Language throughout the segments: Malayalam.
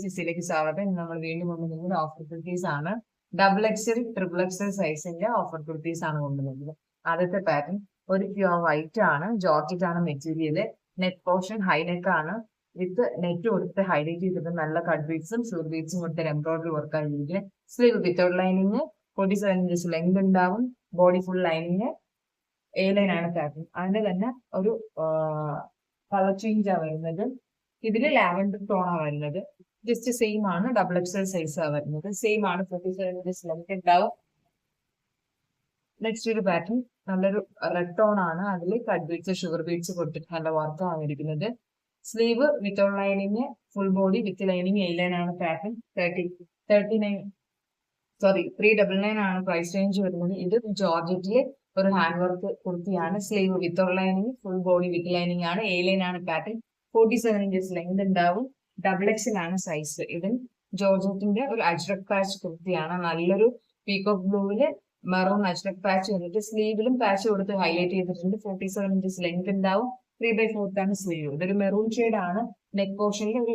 സിസിയിലേക്ക് സ്വാഗതം. നമ്മൾ വീണ്ടും കൊണ്ടുവന്നത് ഓഫർ കുർത്തീസ് ആണ്. ഡബിൾ എക്സൽ ട്രിപ്പിൾ എക്സൽ സൈസിന്റെ ഓഫർ കുർത്തീസ് ആണ് കൊണ്ടുവന്നത്. ആദ്യത്തെ പാറ്റേൺ ഒരു പ്യുവർ വൈറ്റ് ആണ്, ജോർജറ്റ് ആണ് material. Net portion high neck ആണ്, വിത്ത് നെറ്റ് കൊടുത്ത് ഹൈലൈറ്റ് ചെയ്തിട്ട് നല്ല കട്ട് ബീഡ്സും ഷുഗർ ബീഡ്സും കൊടുത്ത് എംബ്രോയിഡറി വർക്ക് ആയിരിക്കും. Sleeve without lining 47 inches length ഉണ്ടാവും. Body full lining A line ആണ് പാറ്റേൺ. അതിന്റെ തന്നെ ഒരു കളർ ചേഞ്ച് ആണ് വരുന്നത്. ഇതില് ലാവൻഡർ ടോൺ ആണ് വരുന്നത്. ജസ്റ്റ് സെയിം ആണ്, ഡബിൾ എക്സൽ സൈസ് ആണ് വരുന്നത്. സെയിം ആണ്, 47 ഇഞ്ചസ് ലെങ്ത് ഉണ്ടാവും. നെക്സ്റ്റ് ഒരു പാറ്റേൺ നല്ലൊരു റെഡ് ടോൺ ആണ്, അതിൽ കട്ട് ബീഡ്സ് ഷുഗർ ബീഡ്സ് കൊടുത്തിട്ട് നല്ല വർക്ക് ആണ് ഇരിക്കുന്നത്. Sleeve without lining, full body with lining A line ആണ് പാറ്റേൺ. 399 ആണ് പ്രൈസ് റേഞ്ച് വരുന്നത്. ഇത് ജോർജറ്റില് ഒരു ഹാൻഡ് വർക്ക് കുർത്തിയാണ്. Sleeve without lining, full body with lining ആണ്, എ ലൈൻ ആണ് പാറ്റേൺ. 47 ഇഞ്ചസ് ലെങ്ത് ഉണ്ടാവും. ഡബിൾ എക്സൽ ആണ് സൈസ്. ഇത് ജോർജറ്റിന്റെ ഒരു അജ്രക് പാച്ച് കുർത്തിയാണ്. നല്ലൊരു പീകോക്ക് ബ്ലൂവില് മെറൂൺ അജ്രക് പാച്ച് വന്നിട്ട് സ്ലീവിലും പാച്ച് കൊടുത്ത് ഹൈലൈറ്റ് ചെയ്തിട്ടുണ്ട്. 47 ഇഞ്ചസ് ലെങ്ത് ഉണ്ടാവും. 3/4 ആണ് സ്ലീവ്. ഇതൊരു മെറൂൺ ഷെയ്ഡ് ആണ്. നെക്ക് പോർഷനിൽ ഒരു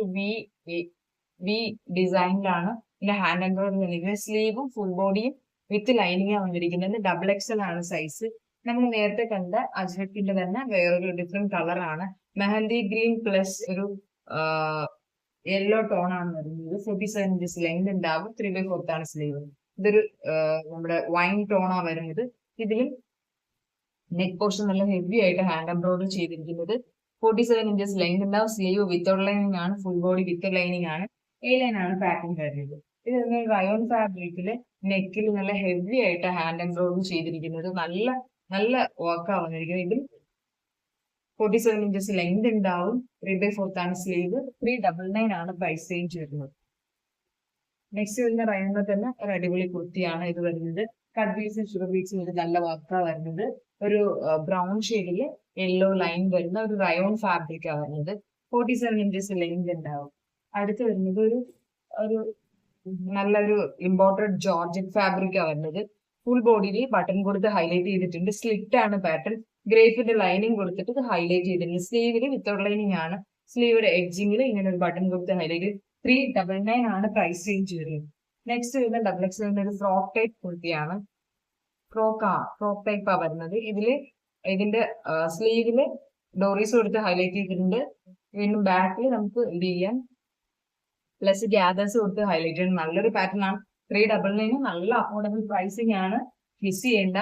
വി ഡിസൈനിലാണ് ഇതിന്റെ ഹാൻഡ് എംബ്രോയിഡറി വന്നിരിക്കുന്നത്. സ്ലീവും ഫുൾ ബോഡിയും വിത്ത് ലൈനിങ് വന്നിരിക്കുന്നത്. ഡബിൾ എക്സൽ ആണ് സൈസ്. നമ്മൾ നേരത്തെ കണ്ട അജ്രക്കിന്റെ തന്നെ വേറൊരു ഡിഫറെന്റ് കളറാണ്. മെഹന്തി ഗ്രീൻ പ്ലസ് ഒരു യെല്ലോ ടോൺ ആണ് വരുന്നത്. 47 ഇഞ്ചസ് ലെങ്ത് ഉണ്ടാവും. 3/4 ആണ് സ്ലീവ്. ഇതൊരു നമ്മുടെ വൈൻ ടോൺ ആണ് വരുന്നത്. ഇതിൽ നെക്ക് പോർഷൻ നല്ല ഹെവി ആയിട്ട് ഹാൻഡ് എംബ്രോയിഡറി ചെയ്തിരിക്കുന്നത്. 47 ഇഞ്ചസ് ലെങ്ത് ഉണ്ടാവും. സ്ലീവ് വിത്തൗട്ട് ലൈനിങ് ആണ്, ഫുൾ ബോഡി വിത്ത് ലൈനിങ് ആണ്, എ ലൈൻ ആണ് പാക്കിംഗ് വരുന്നത്. ഇത് റയോൺ ഫാബ്രിക്കില് നെക്കിൽ നല്ല ഹെവി ആയിട്ട് ഹാൻഡ് എംബ്രോയിഡറി ചെയ്തിരിക്കുന്നത്. നല്ല നല്ല വർക്കാണ് വന്നിരിക്കുന്നത്. ഇതിൽ 47 ഇഞ്ചസ് ലെങ്ത് ഉണ്ടാവും. 3/4 ആണ് സ്ലീവ്. 399 ആണ് പ്രൈസ് റേഞ്ച് വരുന്നത്. നെക്സ്റ്റ് വരുന്ന റയോണിൽ തന്നെ ഒരു അടിപൊളി കുർത്തിയാണ് ഇത് വരുന്നത്. കട്ട് ബീഡ്സും ഷുഗർ ബീഡ്സും ഇത് നല്ല വർക്കാണ് വരുന്നത്. ഒരു ബ്രൗൺ ഷെയ്ഡില് യെല്ലോ ലൈൻ വരുന്ന ഒരു റയോൺ ഫാബ്രിക് ആണ് വരുന്നത്. 47 ഇഞ്ചസ് ലെങ്ത് ഉണ്ടാവും. അടുത്ത് വരുന്നത് ഒരു നല്ലൊരു ഇമ്പോർട്ടഡ് ജോർജറ്റ് ഫാബ്രിക് ആണ് വരുന്നത്. ഫുൾ ബോഡിയിൽ ബട്ടൺ കൊടുത്ത് ഹൈലൈറ്റ് ചെയ്തിട്ടുണ്ട്. സ്ലിറ്റ് ആണ് പാറ്റേൺ. ഗ്രേഫിന്റെ ലൈനിങ് കൊടുത്തിട്ട് ഇത് ഹൈലൈറ്റ് ചെയ്തിട്ടുണ്ട്. സ്ലീവില് വിത്തൗട്ട് ലൈനിങ് ആണ്. സ്ലീവിന്റെ എഡ്ജിങ്ങിൽ ഇങ്ങനെ ഒരു ബട്ടൺ കൊടുത്ത് ഹൈലൈറ്റ്. 399 ആണ് പ്രൈസ് റേഞ്ച് വരുന്നത്. നെക്സ്റ്റ് വരുന്ന ഡബിൾ എക്സ് വരുന്ന ഒരു ഫ്രോക്ക് ടൈപ്പ് കുർത്തിയാണ്. ഫ്രോക്ക് ടൈപ്പ് ആ വരുന്നത്. ഇതിന്റെ സ്ലീവില് ഡോറീസ് കൊടുത്ത് ഹൈലൈറ്റ് ചെയ്തിട്ടുണ്ട്. വീണ്ടും ബാക്കിൽ നമുക്ക് ഇത് ചെയ്യാം. പ്ലസ് ഗ്യാദേഴ്സ് കൊടുത്ത് ഹൈലൈറ്റ് ചെയ്യുന്നത്. നല്ലൊരു പാറ്റേൺ ആണ്. 399 നല്ല അഫോർഡബിൾ പ്രൈസിങ് ആണ്. മിസ് ചെയ്യേണ്ട.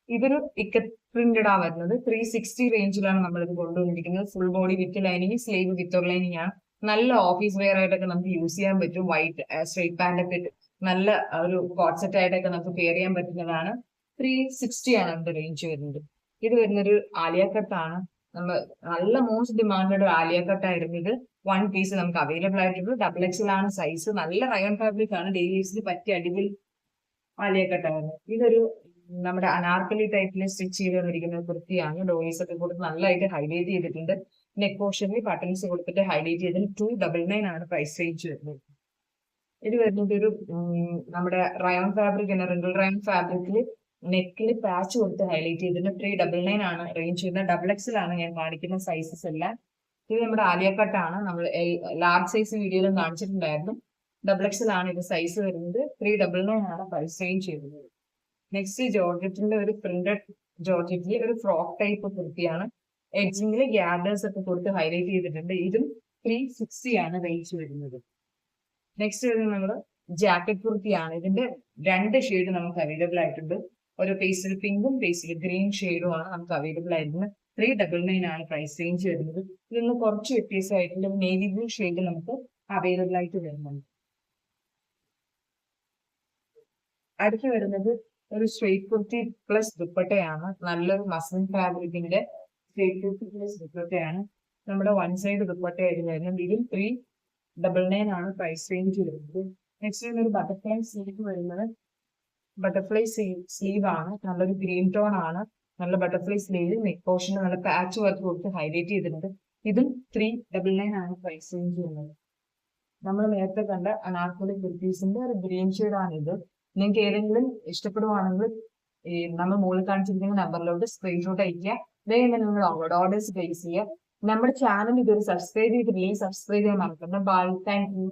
ഇതൊരു ഇക്കത്ത് പ്രിന്റഡ് ആ വരുന്നത്. 360 റേഞ്ചിലാണ് നമ്മളിത് കൊണ്ടുവന്നിരിക്കുന്നത്. Full body with lining, sleeve without lining ആണ്. നല്ല ഓഫീസ് വെയർ ആയിട്ടൊക്കെ നമുക്ക് യൂസ് ചെയ്യാൻ പറ്റും. വൈറ്റ് സ്ട്രൈറ്റ് പാന്റ് ഒക്കെ ഇട്ട് നല്ല ഒരു കോട്ട് സെറ്റ് ആയിട്ടൊക്കെ നമുക്ക് പെയർ ചെയ്യാൻ പറ്റുന്നതാണ്. 360 ആണ് നമ്മുടെ റേഞ്ച് വരുന്നത്. ഇത് വരുന്നൊരു ആലിയ കട്ട് ആണ്. നമ്മൾ നല്ല മോസ്റ്റ് ഡിമാൻഡഡ് ആലിയ കട്ട് ആയിരുന്നു. ഇത് 1 പീസ് നമുക്ക് അവൈലബിൾ ആയിട്ടുള്ളത്. ഡബിൾ എക്സൽ ആണ് സൈസ്. നല്ല റയോൺ ഫാബ്രിക് ആണ്. ഡെയിലി യൂസിന് പറ്റിയ അടിപൊളി ആലിയ കട്ട് ആയിരുന്നു. ഇതൊരു നമ്മുടെ അനാർക്കലി ടൈപ്പിൽ സ്റ്റിച്ച് ചെയ്ത് വന്നിരിക്കുന്ന കുർത്തിയാണ്. ഡോറീസ് ഒക്കെ കൊടുത്ത് നല്ലതായിട്ട് ഹൈലൈറ്റ് ചെയ്തിട്ടുണ്ട്. നെക്ക് പോർഷനിൽ ബട്ടൺസ് കൊടുത്തിട്ട് ഹൈലൈറ്റ് ചെയ്തതിന് 299 ആണ് പ്രൈസ് റേഞ്ച് വരുന്നത്. ഇത് വരുന്നത് ഒരു നമ്മുടെ റയോൺ ഫാബ്രിക് ആണ്. റിങ്കിൾ റയോൺ ഫാബ്രിക്കിൽ നെക്കിൽ പാച്ച് കൊടുത്ത് ഹൈലൈറ്റ് ചെയ്തിട്ട് 399 ആണ് റേഞ്ച് വരുന്നത്. ഡബിൾ എക്സൽ ആണ് ഞാൻ കാണിക്കുന്ന സൈസസ് എല്ലാം. ഇത് നമ്മുടെ ആലിയ കട്ട് ആണ്. നമ്മൾ ലാർജ് സൈസ് വീഡിയോയിലും കാണിച്ചിട്ടുണ്ടായിരുന്നു. ഡബിൾ എക്സൽ ആണ് ഇത് സൈസ് വരുന്നത്. 399 ആണ് പ്രൈസ് റേഞ്ച് വരുന്നത്. നെക്സ്റ്റ് ജോർജറ്റിന്റെ ഒരു പ്രിന്റഡ് ജോർജറ്റിലെ ഒരു ഫ്രോക്ക് ടൈപ്പ് കുർത്തിയാണ്. എഡ്ജിങ്ങില് ഗ്യാദേഴ്സ് ഒക്കെ കൊടുത്ത് ഹൈലൈറ്റ് ചെയ്തിട്ടുണ്ട്. ഇതും 360 ആണ് റേഞ്ച് വരുന്നത്. നെക്സ്റ്റ് വരുന്നത് നമ്മുടെ ജാക്കറ്റ് കുർത്തിയാണ്. ഇതിന്റെ 2 ഷെയ്ഡ് നമുക്ക് അവൈലബിൾ ആയിട്ടുണ്ട്. ഒരു പേസ്റ്റൽ പിങ്കും പേസ്റ്റൽ ഗ്രീൻ ഷെയ്ഡും ആണ് നമുക്ക് അവൈലബിൾ ആയിരുന്നത്. 399 ആണ് പ്രൈസ് റേഞ്ച് വരുന്നത്. ഇതൊന്ന് കുറച്ച് വ്യത്യാസമായിട്ടുള്ള നേവി ബ്ലൂ ഷെയ്ഡ് നമുക്ക് അവൈലബിൾ ആയിട്ട് വരുന്നുണ്ട്. അടുത്ത് വരുന്നത് ഒരു സ്ട്രേറ്റ് കുർത്തി പ്ലസ് ദുപ്പട്ടയാണ്. നല്ലൊരു മസ്ലിൻ ഫാബ്രിക്കിന്റെ സ്ട്രേറ്റ് കുർത്തി പ്ലസ് ദുപ്പട്ടയാണ്. നമ്മുടെ 1 സൈഡ് ദുപ്പട്ട ആയിരുന്നു. ഇതിൽ 399 ആണ് പ്രൈസ് റേഞ്ച് വരുന്നത്. നെക്സ്റ്റ് വരുന്ന ഒരു ബട്ടർഫ്ലൈ സ്ലീവ് വരുന്നത്. ബട്ടർഫ്ലൈ സ്ലീവ് ആണ്. നല്ലൊരു ഗ്രീൻ ടോൺ ആണ്. നല്ല ബട്ടർഫ്ലൈ സ്ലീവ്. നെക്ക് പോർഷൻ നല്ല പാച്ച് വർക്ക് കൊടുത്ത് ഹൈലൈറ്റ് ചെയ്തിട്ടുണ്ട്. ഇതും 399 ആണ് പ്രൈസ് റേഞ്ച് വരുന്നത്. നമ്മൾ നേരത്തെ കണ്ട അനാർക്കലി കുർത്തീസിന്റെ ഒരു ഗ്രീൻ ഷെയ്ഡ് ആണ് ഇത്. നിങ്ങൾക്ക് ഏതെങ്കിലും ഇഷ്ടപ്പെടുവാണെങ്കിൽ നമ്മൾ മുകളിൽ കാണിച്ചിരിക്കുന്ന നമ്പറിലോട്ട് സ്ക്രീൻഷോട്ട് അയക്കുക. വേഗം നിങ്ങൾ ഓർഡേഴ്സ് പ്ലേസ് ചെയ്യുക. നമ്മുടെ ചാനൽ ഇതൊരു സബ്സ്ക്രൈബ് ചെയ്തിട്ടില്ലെങ്കിൽ സബ്സ്ക്രൈബ് ചെയ്യാൻ മറക്കണ്ട. ബൈ. Thank you.